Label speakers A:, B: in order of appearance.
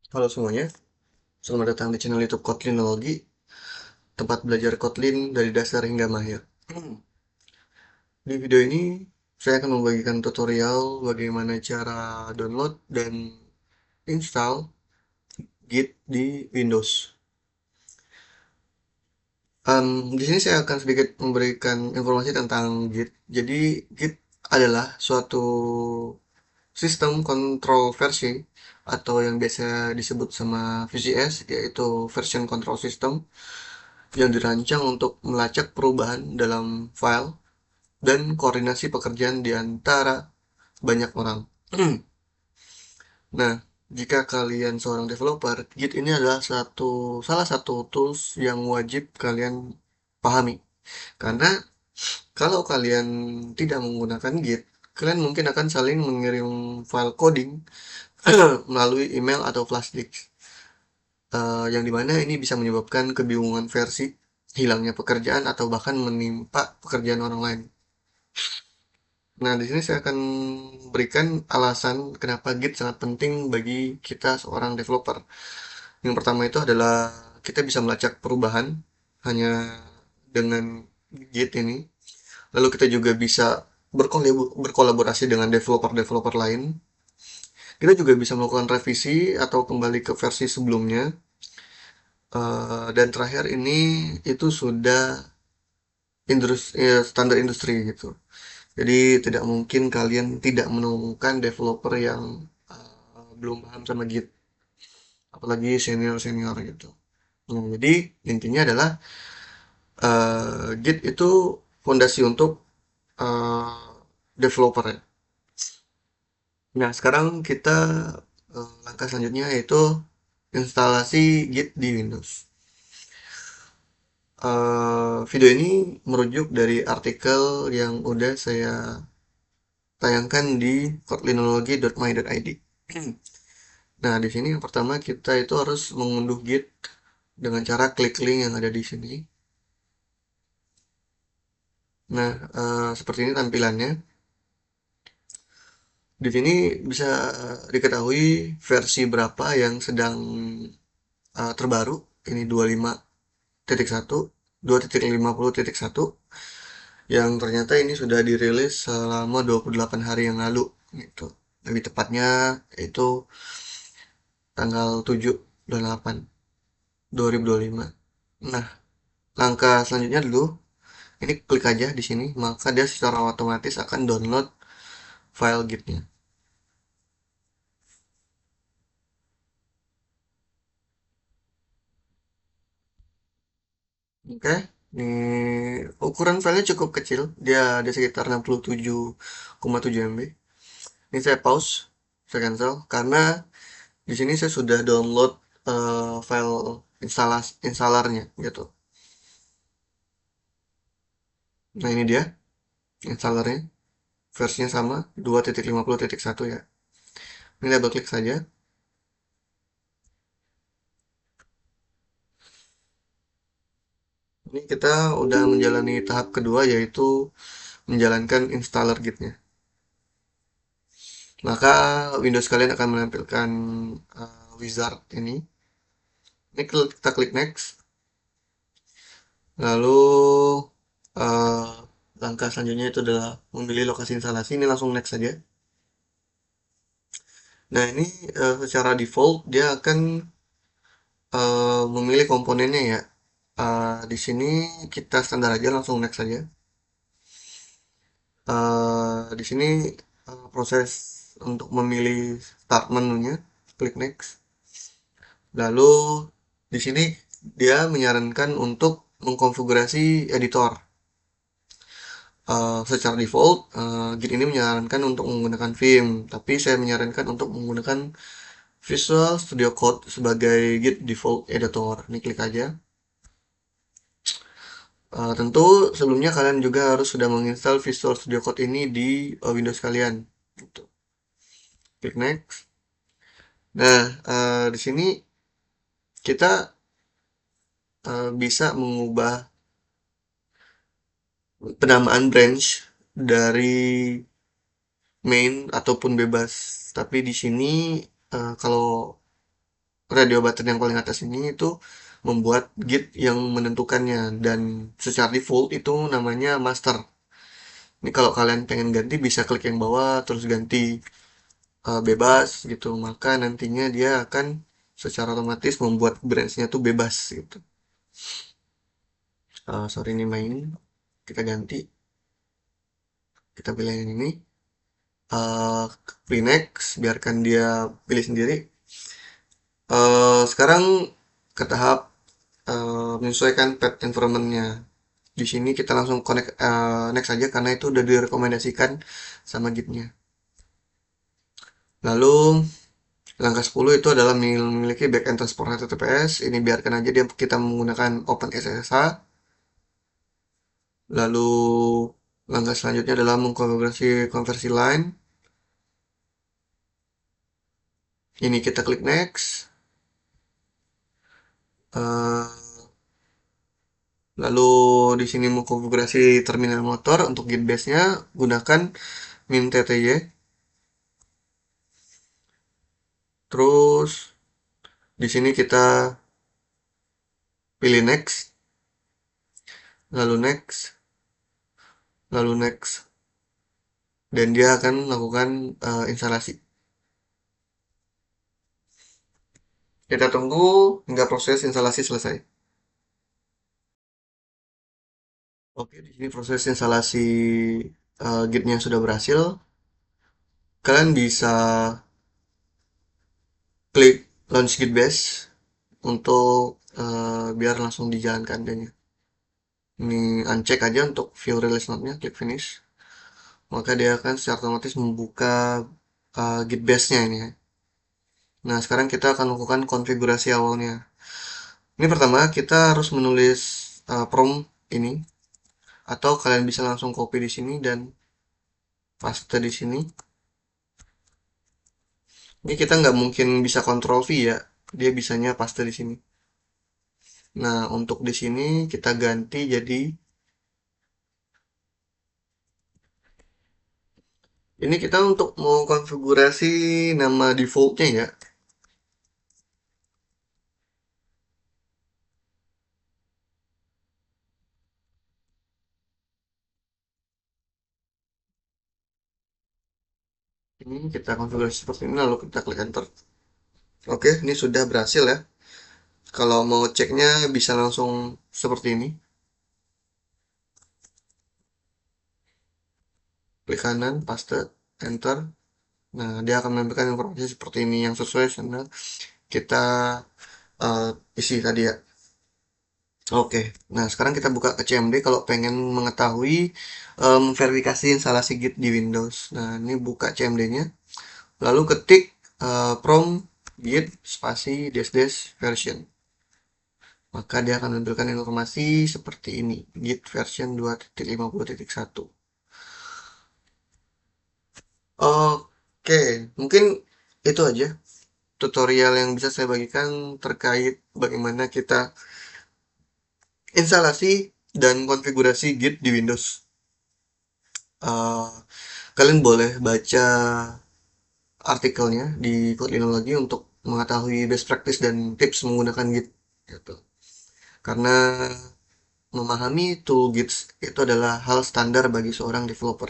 A: Halo semuanya, selamat datang di channel YouTube Kotlinologi, tempat belajar Kotlin dari dasar hingga mahir. Di video ini, saya akan membagikan tutorial bagaimana cara download dan install Git di Windows. Di sini saya akan sedikit memberikan informasi tentang Git. Jadi, Git adalah suatu sistem kontrol versi atau yang biasa disebut sama VCS, yaitu Version Control System, yang dirancang untuk melacak perubahan dalam file dan koordinasi pekerjaan di antara banyak orang. Nah, jika kalian seorang developer, Git ini adalah salah satu tools yang wajib kalian pahami. Karena kalau kalian tidak menggunakan Git, kalian mungkin akan saling mengirim file coding melalui email atau flash disk. Yang dimana ini bisa menyebabkan kebingungan versi, hilangnya pekerjaan, atau bahkan menimpa pekerjaan orang lain. Nah, di sini saya akan berikan alasan kenapa Git sangat penting bagi kita seorang developer. Yang pertama itu adalah kita bisa melacak perubahan hanya dengan Git ini. Lalu kita juga bisa berkolaborasi dengan developer-developer lain. Kita juga bisa melakukan revisi atau kembali ke versi sebelumnya. Dan terakhir ini itu sudah standar industri gitu. Jadi tidak mungkin kalian tidak menemukan developer yang belum paham sama Git, apalagi senior-senior gitu. Nah, jadi intinya adalah Git itu fondasi untuk uh, developer ya. Nah, sekarang kita langkah selanjutnya yaitu instalasi Git di Windows. Video ini merujuk dari artikel yang udah saya tayangkan di kotlinology.my.id. Nah, di sini yang pertama kita itu harus mengunduh Git dengan cara klik link yang ada di sini. Nah, seperti ini tampilannya. Di sini bisa diketahui versi berapa yang sedang terbaru. Ini 25.1, 2.50.1, yang ternyata ini sudah dirilis selama 28 hari yang lalu gitu. Lebih tepatnya itu tanggal 7 bulan 8 2025. Nah, langkah selanjutnya dulu, ini klik aja di sini, maka dia secara otomatis akan download file gitnya. Oke, ini ukuran filenya cukup kecil, dia ada sekitar 67,7 MB. Ini saya pause, saya cancel, karena di sini saya sudah download file installernya gitu. Nah ini dia installernya, versinya sama 2.50.1 ya. Ini double klik saja. Ini kita udah menjalani tahap kedua, yaitu menjalankan installer gitnya. Maka Windows kalian akan menampilkan wizard ini. Ini kita klik next. Lalu uh, langkah selanjutnya itu adalah memilih lokasi instalasi. Ini langsung next saja. Nah ini secara default dia akan memilih komponennya ya. Di sini kita standar aja, langsung next saja. Di sini proses untuk memilih start menunya, klik next. Lalu di sini dia menyarankan untuk mengkonfigurasi editor. Secara default, Git ini menyarankan untuk menggunakan Vim, tapi saya menyarankan untuk menggunakan Visual Studio Code sebagai Git default editor. Ini klik aja. Tentu sebelumnya kalian juga harus sudah menginstal Visual Studio Code ini di Windows kalian. Gitu. Klik next. Nah, di sini kita bisa mengubah penamaan branch dari main ataupun bebas. Tapi di sini kalau radio button yang paling atas ini itu membuat Git yang menentukannya, dan secara default itu namanya master. Ini kalau kalian pengen ganti bisa klik yang bawah terus ganti bebas gitu, maka nantinya dia akan secara otomatis membuat branch-nya tuh bebas gitu. Sorry ini main, kita ganti, kita pilih yang ini. Pilih next, biarkan dia pilih sendiri. Sekarang ke tahap menyesuaikan path environment-nya. Di sini kita langsung connect next aja karena itu udah direkomendasikan sama Git-nya. Lalu langkah 10 itu adalah memiliki backend transport HTTPS. Ini biarkan aja dia kita menggunakan OpenSSH. Lalu langkah selanjutnya adalah mengkonfigurasi konversi line. Ini kita klik next. Eh, Lalu di sini mengkonfigurasi terminal motor. Untuk Git base-nya gunakan min-tty. Terus di sini kita pilih next, lalu next, lalu next, dan dia akan melakukan instalasi. Kita tunggu hingga proses instalasi selesai. Oke, di sini proses instalasi Git-nya sudah berhasil. Kalian bisa klik launch Git base untuk biar langsung dijalankan adanya. Ini uncheck aja untuk view release note-nya, klik finish. Maka dia akan secara otomatis membuka Git base-nya ini ya. Nah, sekarang kita akan lakukan konfigurasi awalnya. Ini pertama, kita harus menulis prompt ini, atau kalian bisa langsung copy di sini dan paste di sini. Ini kita nggak mungkin bisa Ctrl V ya, dia bisanya paste di sini. Nah, untuk di sini kita ganti jadi ini, kita untuk mau konfigurasi nama defaultnya ya. Ini kita konfigurasi seperti ini, lalu kita klik enter. Oke, ini sudah berhasil ya. Kalau mau ceknya bisa langsung seperti ini. Klik kanan, paste, enter. Nah, dia akan menampilkan informasi seperti ini yang sesuai dengan kita isi tadi ya. Oke, nah sekarang kita buka ke CMD kalau pengen mengetahui verifikasi instalasi Git di Windows. Nah, ini buka CMD-nya, lalu ketik prompt git spasi dash dash version. Maka dia akan menampilkan informasi seperti ini, Git version 2.50.1. Oke, mungkin itu aja tutorial yang bisa saya bagikan terkait bagaimana kita instalasi dan konfigurasi Git di Windows. Uh, Kalian boleh baca artikelnya di Codeinology untuk mengetahui best practice dan tips menggunakan Git gitu. Karena memahami tool Git itu adalah hal standar bagi seorang developer.